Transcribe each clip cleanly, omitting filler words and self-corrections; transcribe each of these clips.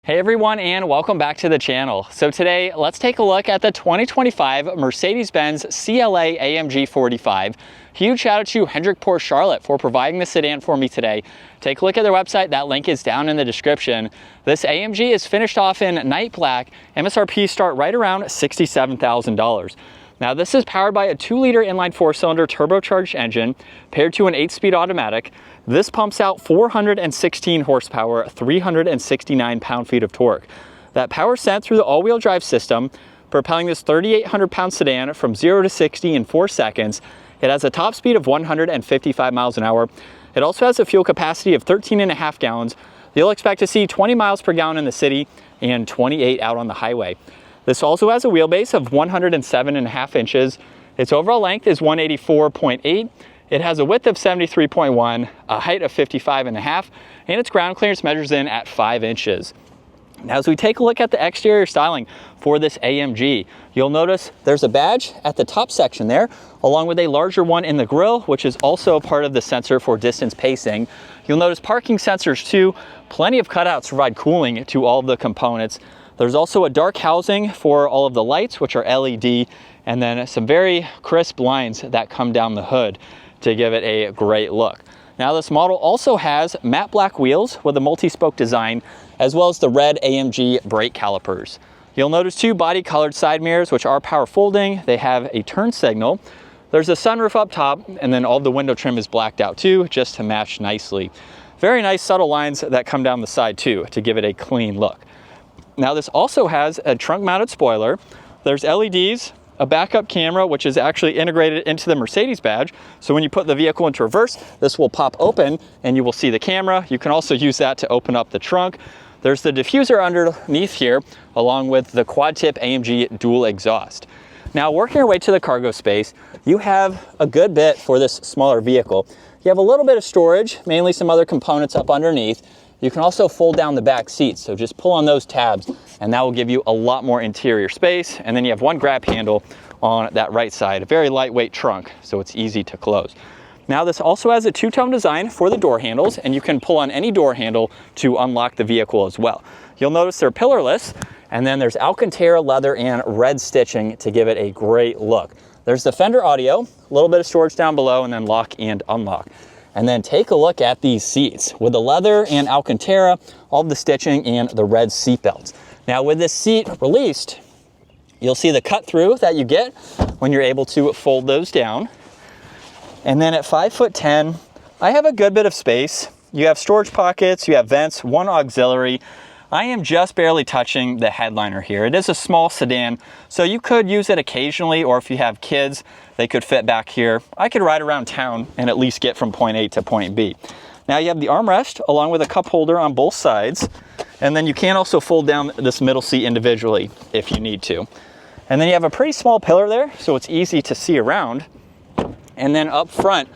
Hey everyone, and welcome back to the channel. So today, let's take a look at the 2025 Mercedes Benz CLA AMG 45. Huge shout out to Hendrick Porsche Charlotte for providing the sedan for me today. Take a look at their website, that link is down in the description. This AMG is finished off in night black. MSRP start right around $67,000. Now this is powered by a 2-liter inline 4-cylinder turbocharged engine paired to an 8-speed automatic. This pumps out 416 horsepower, 369 pound-feet of torque. That power sent through the all-wheel drive system, propelling this 3,800-pound sedan from 0 to 60 in 4 seconds. It has a top speed of 155 miles an hour. It also has a fuel capacity of 13.5 gallons. You'll expect to see 20 miles per gallon in the city and 28 out on the highway. This also has a wheelbase of 107.5 inches. Its overall length is 184.8. It has a width of 73.1, a height of 55.5, and its ground clearance measures in at 5 inches. Now, as we take a look at the exterior styling for this AMG, you'll notice there's a badge at the top section there, along with a larger one in the grille, which is also part of the sensor for distance pacing. You'll notice parking sensors too, plenty of cutouts to provide cooling to all of the components. There's also a dark housing for all of the lights, which are LED, and then some very crisp lines that come down the hood to give it a great look. Now this model also has matte black wheels with a multi-spoke design, as well as the red AMG brake calipers. You'll notice 2 body colored side mirrors, which are power folding. They have a turn signal. There's a sunroof up top, and then all the window trim is blacked out too, just to match nicely. Very nice subtle lines that come down the side too, to give it a clean look. Now this also has a trunk mounted spoiler. There's LEDs, a backup camera, which is actually integrated into the Mercedes badge. So when you put the vehicle into reverse, this will pop open and you will see the camera. You can also use that to open up the trunk. There's the diffuser underneath here, along with the quad tip AMG dual exhaust. Now working our way to the cargo space, you have a good bit for this smaller vehicle. You have a little bit of storage, mainly some other components up underneath. You can also fold down the back seats, so just pull on those tabs and that will give you a lot more interior space. And then you have one grab handle on that right side, a very lightweight trunk, so it's easy to close. Now this also has a 2-tone design for the door handles, and you can pull on any door handle to unlock the vehicle as well. You'll notice they're pillarless, and then there's alcantara leather and red stitching to give it a great look. There's the fender audio, a little bit of storage down below, and then lock and unlock. And then take a look at these seats with the leather and alcantara, all of the stitching and the red seat belts. Now with this seat released, you'll see the cut through that you get when you're able to fold those down. And then at 5'10", I have a good bit of space. You have storage pockets, you have vents, one auxiliary. I am just barely touching the headliner here. It is a small sedan, so you could use it occasionally, or if you have kids, they could fit back here. I could ride around town and at least get from point A to point B. Now you have the armrest along with a cup holder on both sides, and then you can also fold down this middle seat individually if you need to. And then you have a pretty small pillar there, so it's easy to see around. And then up front,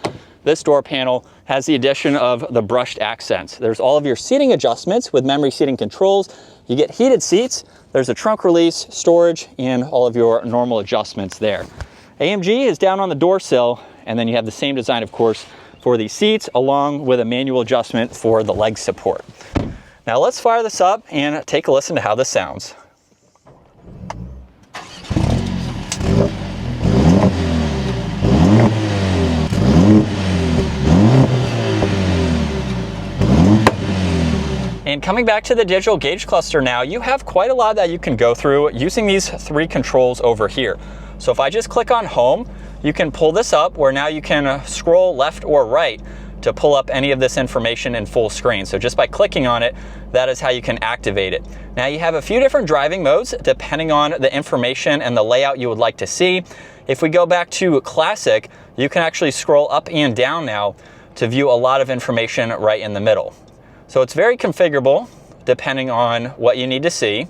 this door panel has the addition of the brushed accents. There's all of your seating adjustments with memory seating controls. You get heated seats. There's a trunk release, storage, and all of your normal adjustments there. AMG is down on the door sill, and then you have the same design, of course, for the seats, along with a manual adjustment for the leg support. Now let's fire this up and take a listen to how this sounds. And coming back to the digital gauge cluster now, you have quite a lot that you can go through using these 3 controls over here. So if I just click on home, you can pull this up where now you can scroll left or right to pull up any of this information in full screen. So just by clicking on it, that is how you can activate it. Now you have a few different driving modes depending on the information and the layout you would like to see. If we go back to classic, you can actually scroll up and down now to view a lot of information right in the middle. So it's very configurable depending on what you need to see.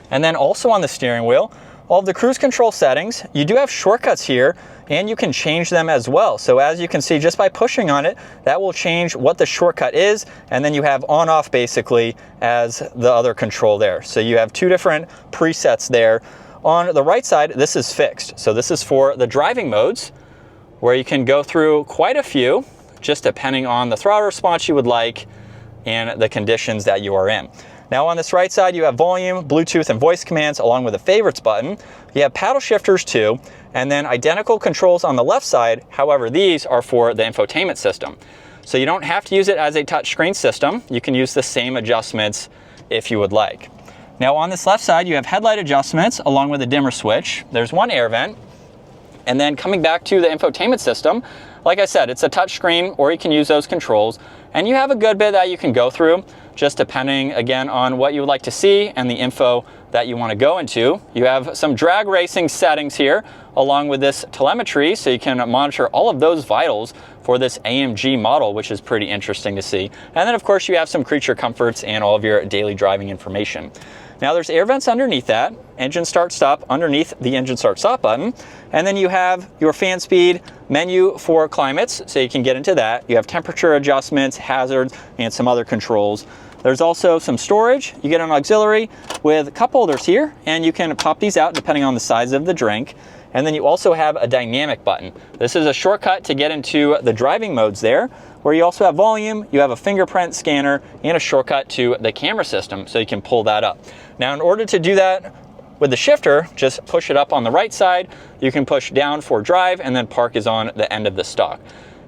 And then also on the steering wheel, all of the cruise control settings, you do have shortcuts here and you can change them as well. So as you can see, just by pushing on it, that will change what the shortcut is, and then you have on off basically as the other control there. So you have 2 different presets there. On the right side, this is fixed. So this is for the driving modes, where you can go through quite a few, just depending on the throttle response you would like and the conditions that you are in. Now on this right side, you have volume, Bluetooth, and voice commands along with a favorites button. You have paddle shifters too, and then identical controls on the left side. However, these are for the infotainment system. So you don't have to use it as a touchscreen system. You can use the same adjustments if you would like. Now on this left side, you have headlight adjustments along with a dimmer switch. There's one air vent. And then coming back to the infotainment system, like I said, it's a touchscreen, or you can use those controls. And you have a good bit that you can go through, just depending again on what you would like to see and the info that you want to go into. You have some drag racing settings here along with this telemetry, so you can monitor all of those vitals for this AMG model, which is pretty interesting to see. And then of course you have some creature comforts and all of your daily driving information. Now there's air vents underneath that, engine start stop underneath the engine start stop button, and then you have your fan speed menu for climates, so you can get into that. You have temperature adjustments, hazards, and some other controls. There's also some storage. You get an auxiliary with cup holders here, and you can pop these out depending on the size of the drink. And then you also have a dynamic button. This is a shortcut to get into the driving modes there, where you also have volume, you have a fingerprint scanner, and a shortcut to the camera system, so you can pull that up. Now in order to do that with the shifter, just push it up on the right side. You can push down for drive, and then park is on the end of the stock.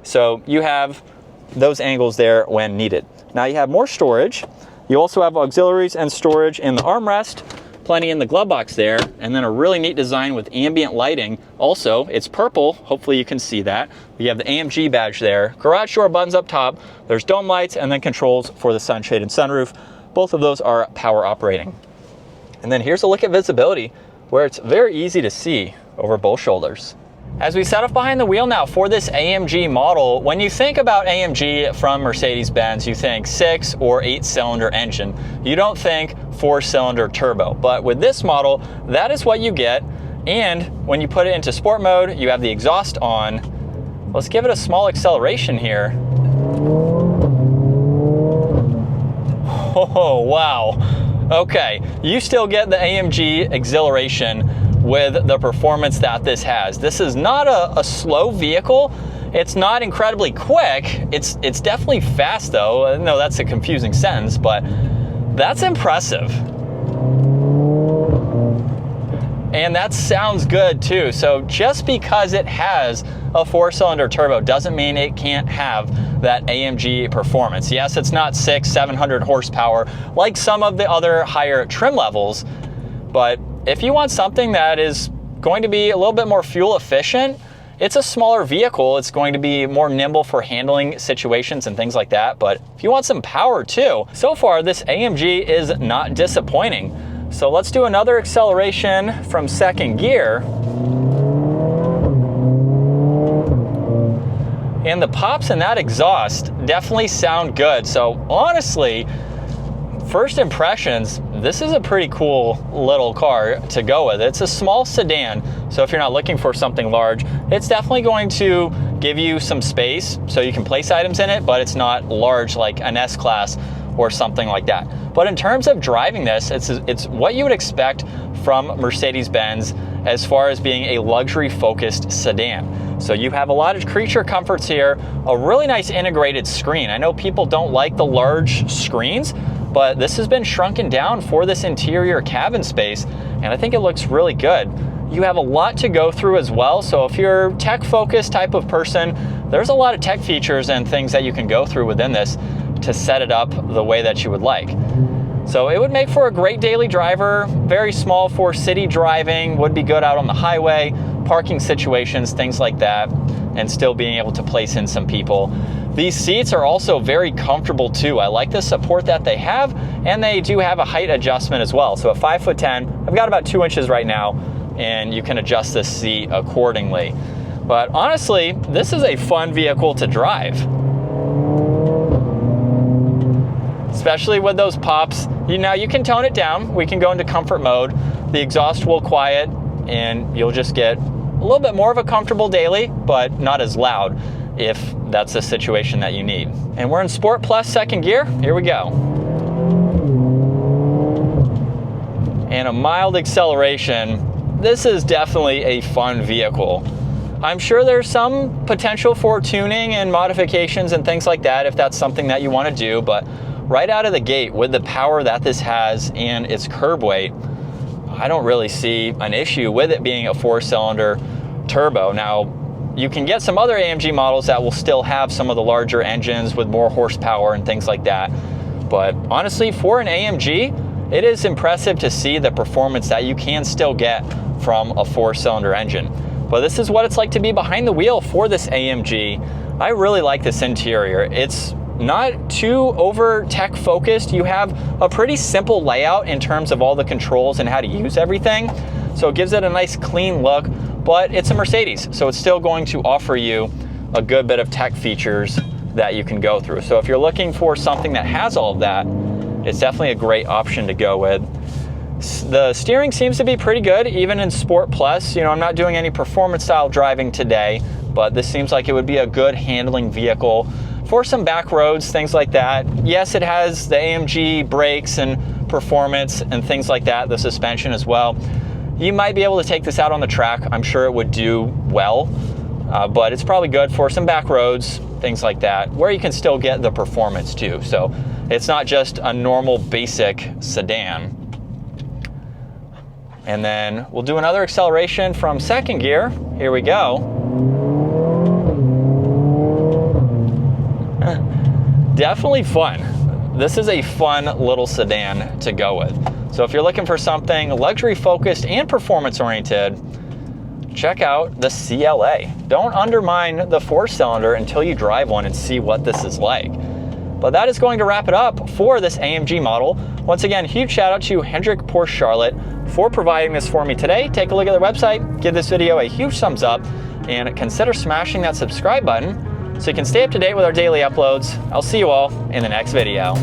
So you have those angles there when needed. Now you have more storage. You also have auxiliaries and storage in the armrest, plenty in the glove box there, and then a really neat design with ambient lighting. Also, it's purple. Hopefully you can see that. You have the AMG badge there. Garage door buttons up top. There's dome lights and then controls for the sunshade and sunroof. Both of those are power operating. And then here's a look at visibility, where it's very easy to see over both shoulders. As we set up behind the wheel now for this AMG model, when you think about AMG from Mercedes-Benz, you think 6 or 8-cylinder engine. You don't think 4-cylinder turbo. But with this model, that is what you get. And when you put it into sport mode, you have the exhaust on. Let's give it a small acceleration here. Oh, wow. Okay, you still get the AMG exhilaration with the performance that this has. This is not a slow vehicle. It's not incredibly quick. It's definitely fast though. I know that's a confusing sentence, but that's impressive. And that sounds good too. So just because it has a 4-cylinder turbo doesn't mean it can't have that AMG performance. Yes, it's not 600-700 horsepower like some of the other higher trim levels, but if you want something that is going to be a little bit more fuel efficient, it's a smaller vehicle. It's going to be more nimble for handling situations and things like that. But if you want some power too, so far this AMG is not disappointing. So let's do another acceleration from second gear. And the pops in that exhaust definitely sound good. So honestly, first impressions, this is a pretty cool little car to go with. It's a small sedan, so if you're not looking for something large, it's definitely going to give you some space so you can place items in it, but it's not large like an S-Class or something like that. But in terms of driving this, it's what you would expect from Mercedes-Benz as far as being a luxury-focused sedan. So you have a lot of creature comforts here, a really nice integrated screen. I know people don't like the large screens, but this has been shrunken down for this interior cabin space, and I think it looks really good. You have a lot to go through as well, so if you're a tech-focused type of person, there's a lot of tech features and things that you can go through within this to set it up the way that you would like. So it would make for a great daily driver, very small for city driving, would be good out on the highway, parking situations, things like that, and still being able to place in some people. These seats are also very comfortable too. I like the support that they have, and they do have a height adjustment as well. So at 5'10", I've got about 2 inches right now, and you can adjust this seat accordingly. But honestly, this is a fun vehicle to drive. Especially with those pops. Now you can tone it down. We can go into comfort mode. The exhaust will quiet, and you'll just get a little bit more of a comfortable daily, but not as loud if that's the situation that you need. And we're in Sport Plus second gear. Here we go. And a mild acceleration. This is definitely a fun vehicle. I'm sure there's some potential for tuning and modifications and things like that if that's something that you want to do, but right out of the gate with the power that this has and its curb weight, I don't really see an issue with it being a 4-cylinder turbo. Now, you can get some other AMG models that will still have some of the larger engines with more horsepower and things like that. But honestly, for an AMG, it is impressive to see the performance that you can still get from a 4-cylinder engine. But this is what it's like to be behind the wheel for this AMG. I really like this interior. It's not too over tech focused. You have a pretty simple layout in terms of all the controls and how to use everything. So it gives it a nice clean look, but it's a Mercedes, so it's still going to offer you a good bit of tech features that you can go through. So if you're looking for something that has all of that, it's definitely a great option to go with. The steering seems to be pretty good, even in Sport Plus. You know, I'm not doing any performance style driving today, but this seems like it would be a good handling vehicle for some back roads, things like that. Yes, it has the AMG brakes and performance and things like that, the suspension as well. You might be able to take this out on the track. I'm sure it would do well, but it's probably good for some back roads, things like that, where you can still get the performance too. So it's not just a normal basic sedan. And then we'll do another acceleration from second gear. Here we go. Definitely fun. This is a fun little sedan to go with. So if you're looking for something luxury focused and performance oriented, check out the CLA. Don't undermine the 4-cylinder until you drive one and see what this is like. But that is going to wrap it up for this AMG model. Once again, huge shout out to Hendrick Porsche Charlotte for providing this for me today. Take a look at their website, give this video a huge thumbs up, and consider smashing that subscribe button so you can stay up to date with our daily uploads. I'll see you all in the next video.